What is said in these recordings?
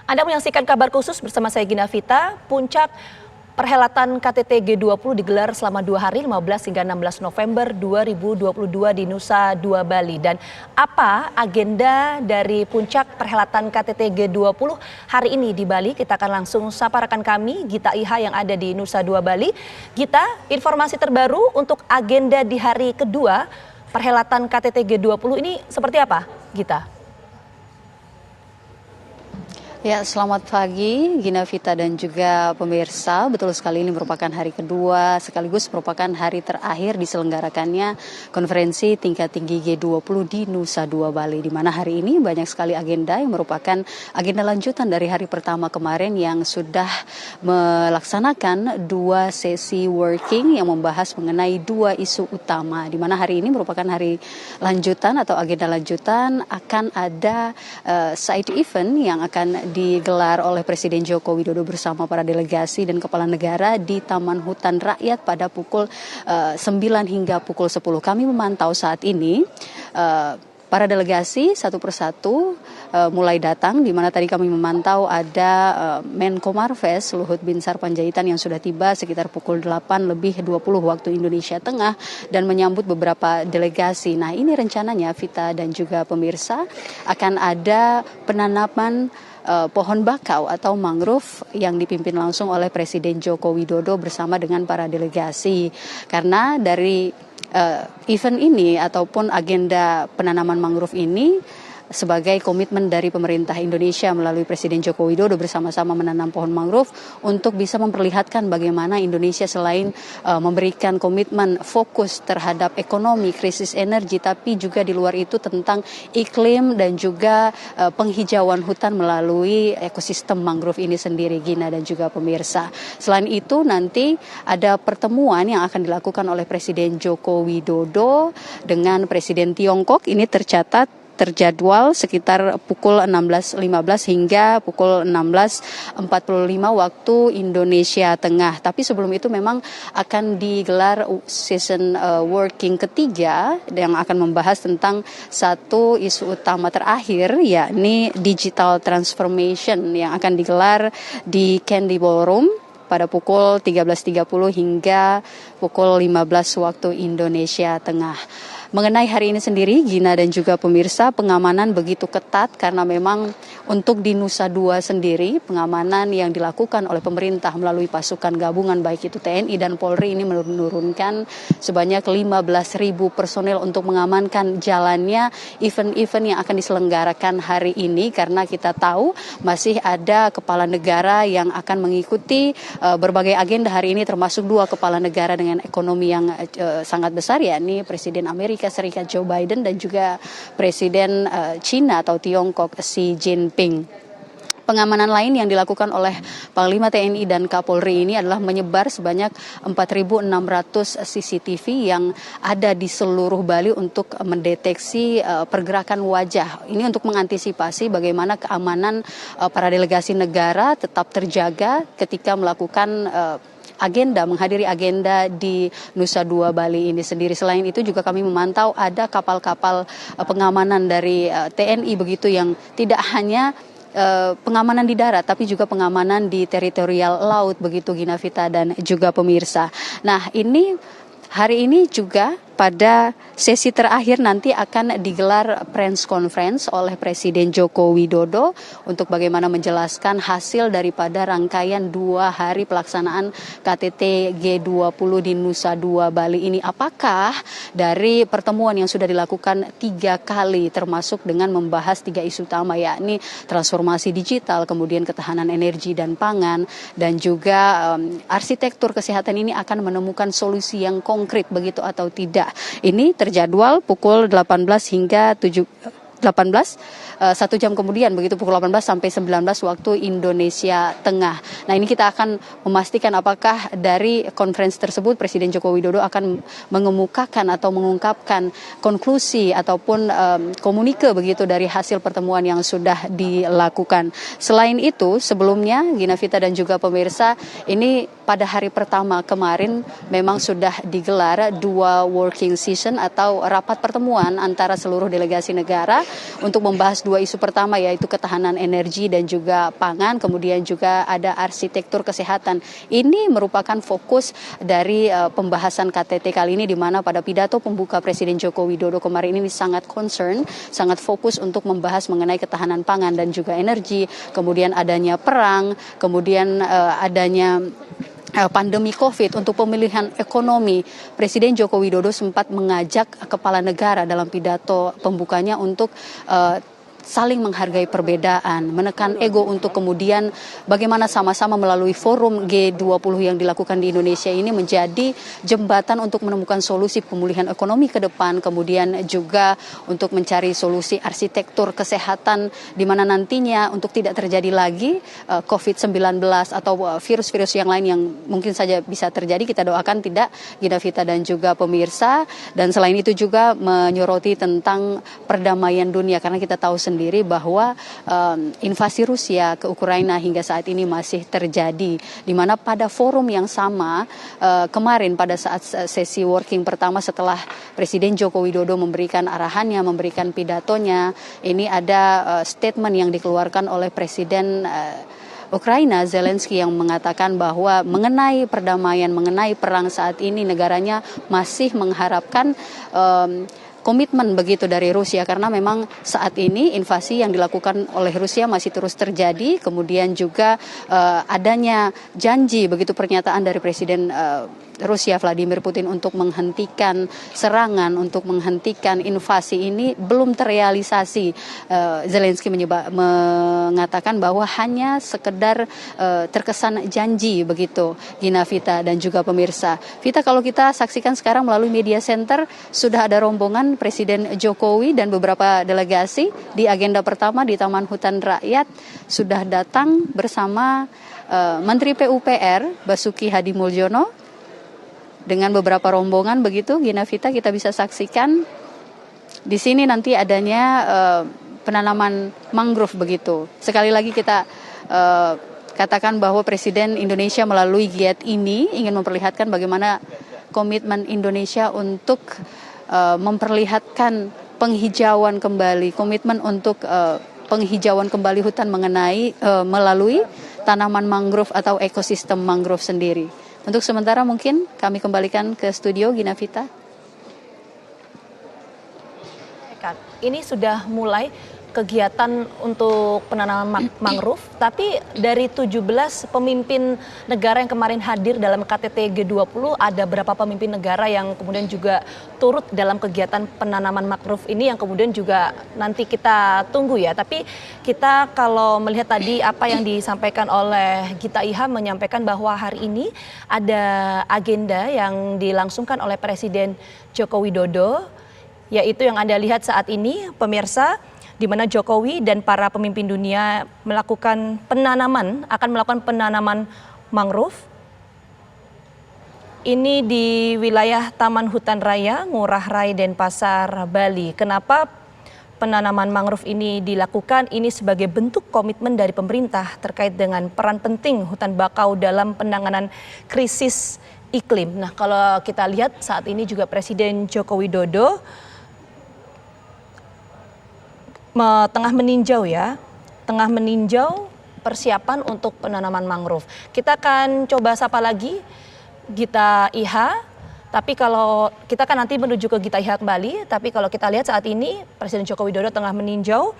Anda menyaksikan kabar khusus bersama saya Gina Vita. Puncak perhelatan KTT G20 digelar selama 2 hari 15 hingga 16 November 2022 di Nusa Dua Bali. Dan apa agenda dari puncak perhelatan KTT G20 hari ini di Bali? Kita akan langsung sapa rekan kami Gita Iha yang ada di Nusa Dua Bali. Gita, informasi terbaru untuk agenda di hari kedua perhelatan KTT G20 ini seperti apa, Gita? Ya, selamat pagi Gina Vita dan juga pemirsa. Betul sekali, ini merupakan hari kedua sekaligus merupakan hari terakhir diselenggarakannya konferensi tingkat tinggi G20 di Nusa Dua Bali, di mana hari ini banyak sekali agenda yang merupakan agenda lanjutan dari hari pertama kemarin yang sudah melaksanakan 2 sesi working yang membahas mengenai 2 isu utama, di mana hari ini merupakan hari lanjutan atau agenda lanjutan. Akan ada side event yang akan digelar oleh Presiden Joko Widodo bersama para delegasi dan kepala negara di Taman Hutan Rakyat pada pukul 9 hingga pukul 10. Kami memantau saat ini para delegasi satu persatu mulai datang, di mana tadi kami memantau ada Menko Marves Luhut Binsar Panjaitan yang sudah tiba sekitar pukul 8:20 waktu Indonesia Tengah dan menyambut beberapa delegasi. Nah, ini rencananya Vita dan juga pemirsa akan ada penanaman pohon bakau atau mangrove yang dipimpin langsung oleh Presiden Joko Widodo bersama dengan para delegasi. Karena dari event ini ataupun agenda penanaman mangrove ini sebagai komitmen dari pemerintah Indonesia melalui Presiden Joko Widodo bersama-sama menanam pohon mangrove untuk bisa memperlihatkan bagaimana Indonesia selain memberikan komitmen fokus terhadap ekonomi, krisis energi, tapi juga di luar itu tentang iklim dan juga penghijauan hutan melalui ekosistem mangrove ini sendiri, Gina dan juga pemirsa. Selain itu nanti ada pertemuan yang akan dilakukan oleh Presiden Joko Widodo dengan Presiden Tiongkok. Ini terjadwal sekitar pukul 16.15 hingga pukul 16.45 waktu Indonesia Tengah. Tapi sebelum itu memang akan digelar season working ketiga yang akan membahas tentang satu isu utama terakhir, yakni digital transformation yang akan digelar di Candy Ballroom pada pukul 13.30 hingga pukul 15 waktu Indonesia Tengah. Mengenai hari ini sendiri, Gina dan juga pemirsa, pengamanan begitu ketat karena memang untuk di Nusa Dua sendiri, pengamanan yang dilakukan oleh pemerintah melalui pasukan gabungan baik itu TNI dan Polri ini menurunkan sebanyak 15.000 personel untuk mengamankan jalannya event-event yang akan diselenggarakan hari ini, karena kita tahu masih ada kepala negara yang akan mengikuti berbagai agenda hari ini, termasuk 2 kepala negara dengan ekonomi yang sangat besar, yakni Presiden Amerika Serikat Joe Biden dan juga Presiden China atau Tiongkok Xi Jinping. Pengamanan lain yang dilakukan oleh Panglima TNI dan Kapolri ini adalah menyebar sebanyak 4.600 CCTV yang ada di seluruh Bali untuk mendeteksi pergerakan wajah. Ini untuk mengantisipasi bagaimana keamanan para delegasi negara tetap terjaga ketika melakukan menghadiri agenda di Nusa Dua Bali ini sendiri. Selain itu juga kami memantau ada kapal-kapal pengamanan dari TNI begitu yang tidak hanya pengamanan di darat tapi juga pengamanan di teritorial laut begitu, Gina Vita dan juga pemirsa. Nah, ini hari ini juga pada sesi terakhir nanti akan digelar press conference oleh Presiden Joko Widodo untuk bagaimana menjelaskan hasil daripada rangkaian 2 hari pelaksanaan KTT G20 di Nusa Dua Bali ini. Apakah dari pertemuan yang sudah dilakukan 3 kali termasuk dengan membahas 3 isu utama, yakni transformasi digital, kemudian ketahanan energi dan pangan, dan juga arsitektur kesehatan ini akan menemukan solusi yang konkret begitu atau tidak. Ini terjadwal pukul 18 hingga 18, 1 jam kemudian begitu pukul 18 sampai 19 waktu Indonesia Tengah. Nah, ini kita akan memastikan apakah dari konferensi tersebut Presiden Joko Widodo akan mengemukakan atau mengungkapkan konklusi ataupun komunike begitu dari hasil pertemuan yang sudah dilakukan. Selain itu, sebelumnya Gina Vita dan juga pemirsa, ini pada hari pertama kemarin memang sudah digelar 2 working session atau rapat pertemuan antara seluruh delegasi negara untuk membahas 2 isu pertama, yaitu ketahanan energi dan juga pangan, kemudian juga ada arsitektur kesehatan. Ini merupakan fokus dari pembahasan KTT kali ini, di mana pada pidato pembuka Presiden Joko Widodo kemarin ini sangat concern, sangat fokus untuk membahas mengenai ketahanan pangan dan juga energi, kemudian adanya perang, kemudian adanya pandemi COVID, untuk pemulihan ekonomi. Presiden Joko Widodo sempat mengajak kepala negara dalam pidato pembukanya untuk saling menghargai perbedaan, menekan ego untuk kemudian bagaimana sama-sama melalui forum G20 yang dilakukan di Indonesia ini menjadi jembatan untuk menemukan solusi pemulihan ekonomi ke depan, kemudian juga untuk mencari solusi arsitektur kesehatan di mana nantinya untuk tidak terjadi lagi COVID-19 atau virus-virus yang lain yang mungkin saja bisa terjadi. Kita doakan tidak, Gina Vita dan juga pemirsa. Dan selain itu juga menyoroti tentang perdamaian dunia, karena kita tahu sendiri bahwa invasi Rusia ke Ukraina hingga saat ini masih terjadi, di mana pada forum yang sama kemarin pada saat sesi working pertama setelah Presiden Joko Widodo memberikan arahannya, memberikan pidatonya, ini ada statement yang dikeluarkan oleh Presiden Ukraina Zelensky yang mengatakan bahwa mengenai perdamaian, mengenai perang saat ini negaranya masih mengharapkan komitmen begitu dari Rusia, karena memang saat ini invasi yang dilakukan oleh Rusia masih terus terjadi, kemudian juga adanya janji begitu pernyataan dari Presiden Rusia Vladimir Putin untuk menghentikan serangan, untuk menghentikan invasi ini belum terrealisasi. Zelensky mengatakan bahwa hanya sekedar terkesan janji begitu, Gina Vita dan juga pemirsa. Vita, kalau kita saksikan sekarang melalui media center sudah ada rombongan Presiden Jokowi dan beberapa delegasi di agenda pertama di Taman Hutan Rakyat sudah datang bersama Menteri PUPR Basuki Hadimulyono dengan beberapa rombongan begitu. Gina Vita, kita bisa saksikan di sini nanti adanya penanaman mangrove begitu. Sekali lagi kita katakan bahwa Presiden Indonesia melalui giat ini ingin memperlihatkan bagaimana komitmen Indonesia untuk memperlihatkan penghijauan kembali, komitmen untuk penghijauan kembali hutan melalui tanaman mangrove atau ekosistem mangrove sendiri. Untuk sementara mungkin kami kembalikan ke studio, Gina Vita. Ini sudah mulai kegiatan untuk penanaman mangrove, tapi dari 17 pemimpin negara yang kemarin hadir dalam KTT G20, ada berapa pemimpin negara yang kemudian juga turut dalam kegiatan penanaman mangrove ini yang kemudian juga nanti kita tunggu ya. Tapi kita kalau melihat tadi apa yang disampaikan oleh Gita Iha, menyampaikan bahwa hari ini ada agenda yang dilangsungkan oleh Presiden Joko Widodo, yaitu yang Anda lihat saat ini pemirsa, di mana Jokowi dan para pemimpin dunia akan melakukan penanaman mangrove. Ini di wilayah Taman Hutan Raya Ngurah Rai Denpasar, Bali. Kenapa penanaman mangrove ini dilakukan? Ini sebagai bentuk komitmen dari pemerintah terkait dengan peran penting hutan bakau dalam penanganan krisis iklim. Nah, kalau kita lihat saat ini juga Presiden Joko Widodo tengah meninjau persiapan untuk penanaman mangrove. Kita akan coba sapa lagi Gita Iha, tapi kalau kita kan nanti menuju ke Gita Iha kembali, tapi kalau kita lihat saat ini Presiden Joko Widodo tengah meninjau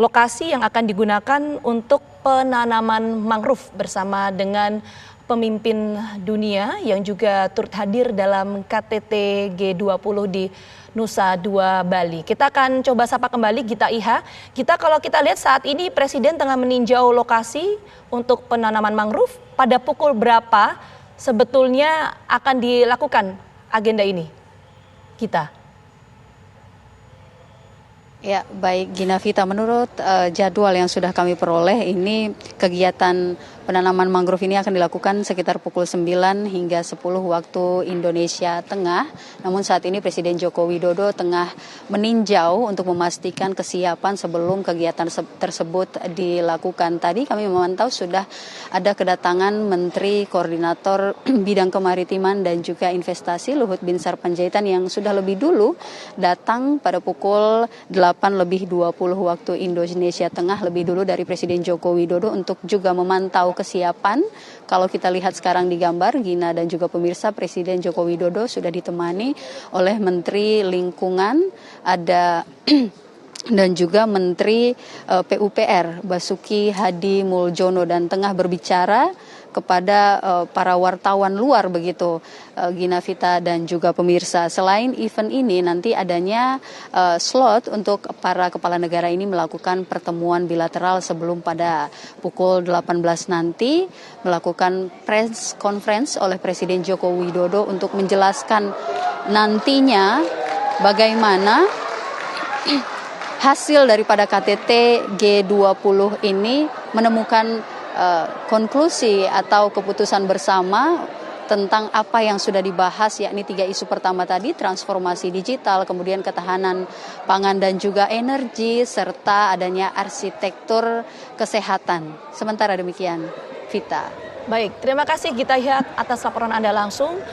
lokasi yang akan digunakan untuk penanaman mangrove bersama dengan pemimpin dunia yang juga turut hadir dalam KTT G20 di Nusa Dua Bali. Kita akan coba sapa kembali Gita Iha. Gita, kalau kita lihat saat ini Presiden tengah meninjau lokasi untuk penanaman mangrove, pada pukul berapa sebetulnya akan dilakukan agenda ini? Gita. Ya, baik Gina Vita, menurut jadwal yang sudah kami peroleh ini kegiatan penanaman mangrove ini akan dilakukan sekitar pukul 9 hingga 10 waktu Indonesia Tengah. Namun saat ini Presiden Joko Widodo tengah meninjau untuk memastikan kesiapan sebelum kegiatan tersebut dilakukan. Tadi kami memantau sudah ada kedatangan Menteri Koordinator Bidang Kemaritiman dan juga Investasi Luhut Binsar Panjaitan yang sudah lebih dulu datang pada pukul 8:20 waktu Indonesia Tengah, lebih dulu dari Presiden Joko Widodo untuk juga memantau kesiapan. Kalau kita lihat sekarang di gambar, Gina dan juga pemirsa, Presiden Joko Widodo sudah ditemani oleh Menteri Lingkungan, ada dan juga Menteri PUPR Basuki Hadi Muljono, dan tengah berbicara kepada para wartawan luar begitu, Gina Vita dan juga pemirsa. Selain event ini, nanti adanya slot untuk para kepala negara ini melakukan pertemuan bilateral sebelum pada pukul 18 nanti melakukan press conference oleh Presiden Joko Widodo untuk menjelaskan nantinya bagaimana hasil daripada KTT G20 ini menemukan konklusi atau keputusan bersama tentang apa yang sudah dibahas, yakni 3 isu pertama tadi, transformasi digital, kemudian ketahanan pangan dan juga energi, serta adanya arsitektur kesehatan. Sementara demikian, Vita. Baik, terima kasih Gita Hyat atas laporan Anda langsung.